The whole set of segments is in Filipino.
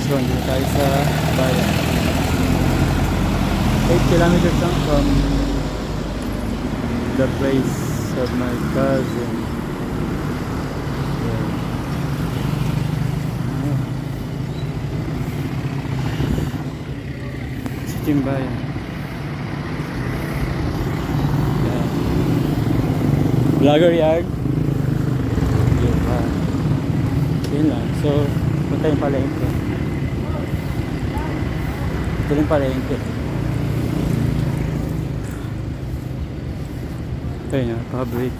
So, hindi tayo sa bayan. 8 kilometers lang from the place of my cousin. Yeah. Sa Timbayan. Yeah. Vlogger yard. Yeah. Yun lang. So, punta yung palengke. Ito yung palengke. Ito yun, public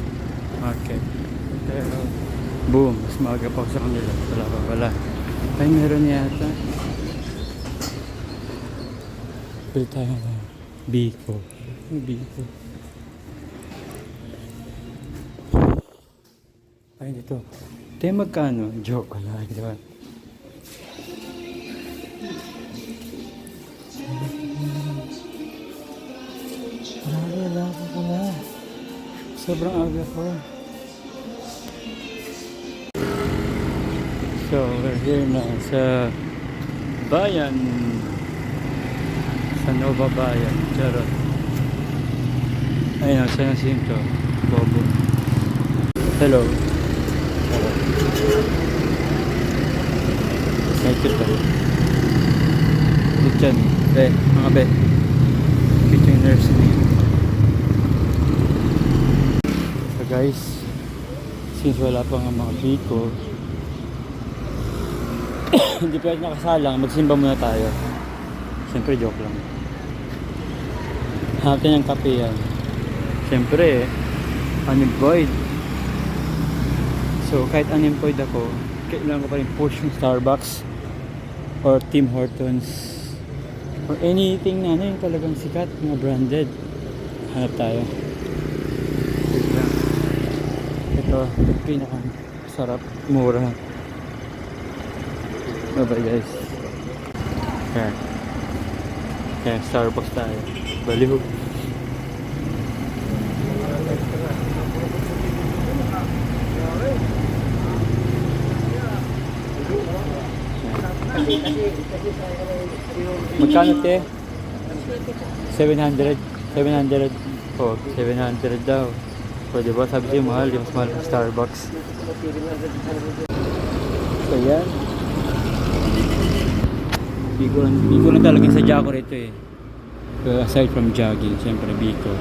market. Pero, boom, mas maaga pa ako sa kanila. Wala pa wala. Ay, meron yata. Pili tayo ng Biko. Biko. Ay, dito. Ito yung magkano? Joke, wala. Diba? Wala pa pala. Sobrang aga ko. So, we're here na sa bayan. Sa Nova Bayan. Charot. Ayun, saan ang sim to? Bobo. Hello. Charot. Nakikit ba? Dito be, mga be. Dito yung nursing name. So guys, since wala pa nga mga Biko, hindi pa nakasalang, magsimba muna tayo. Siyempre joke lang. Hatin ang kape yan. Siyempre unemployed. So kahit unemployed ako, kailangan ko pa rin push yung Starbucks or Tim Hortons or anything na ano yung talagang sikat, mga branded. Hanap tayo. Ito, pinaka sarap, mura. Bye bye guys. Kaya Starbucks tayo. Baliw. Magkano te? 700. 700. Oh, 700 daw. So, diba? Sabi sa'yo mahal. Yung mas mahal ng Starbucks. So, yan. Biko na talaga sa Jaco rito eh. So, aside from jogging, siyempre Biko.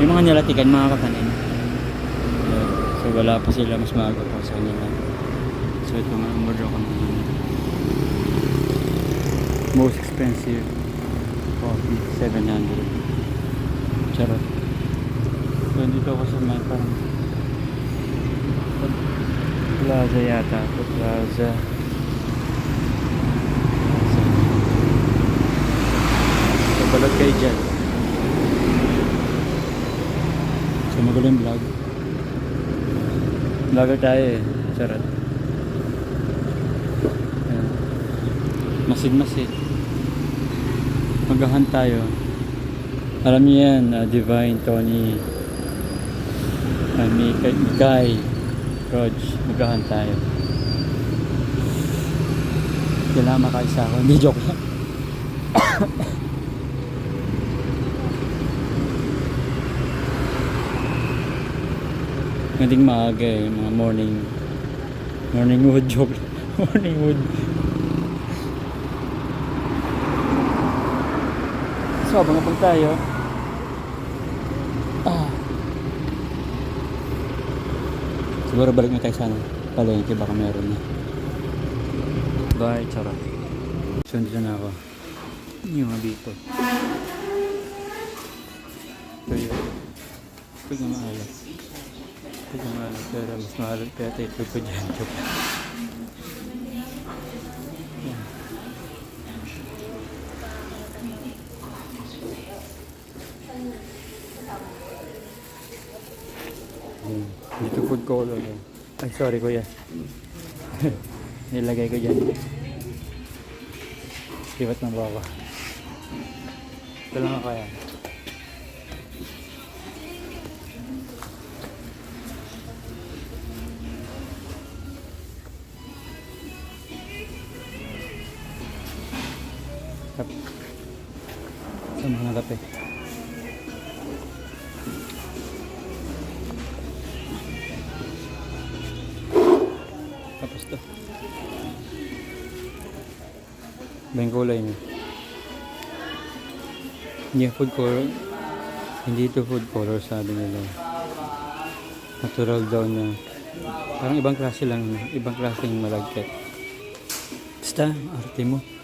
Yung mga nilatikan, mga kakanin. So, wala pa sila. Mas maaga pa sa kanila. So, ito nga. Umorder ko ng most expensive coffee, 700. Charot. So, dito ako sa may parang plaza yata. Plaza. So, balot kayo dyan. So, magulo yung vlog. Vlogger tayo eh. Charot. Masid-masid. Magahan tayo. Alam niyo yan, Divine, Tony, Mikay, Rog, magahan tayo. Kailangan makaisa ako. Hindi, joke lang. Ngating maaga eh, mga morning wood, joke lang. Morning wood. So, abang-abang tayo. Siguro balik na tayo sana. Palengke, baka meron na. Bye, charot. So, dito na ako. Yung mga Biko. So, yun. Pag na maalat. Pero mas maalat kaya tayo ito ko dyan. Joke. Dito food color. Ay, sorry kuya. Nilagay ko dyan. Sibat ng baka. Ito lang ako yan. Sa mga kape. Tapos to. Ba yung kulay niya? Hindi food color. Hindi ito food color sabi nila. Natural daw niya. Parang ibang klase lang. Ibang klaseng malagkit. Basta, arte mo.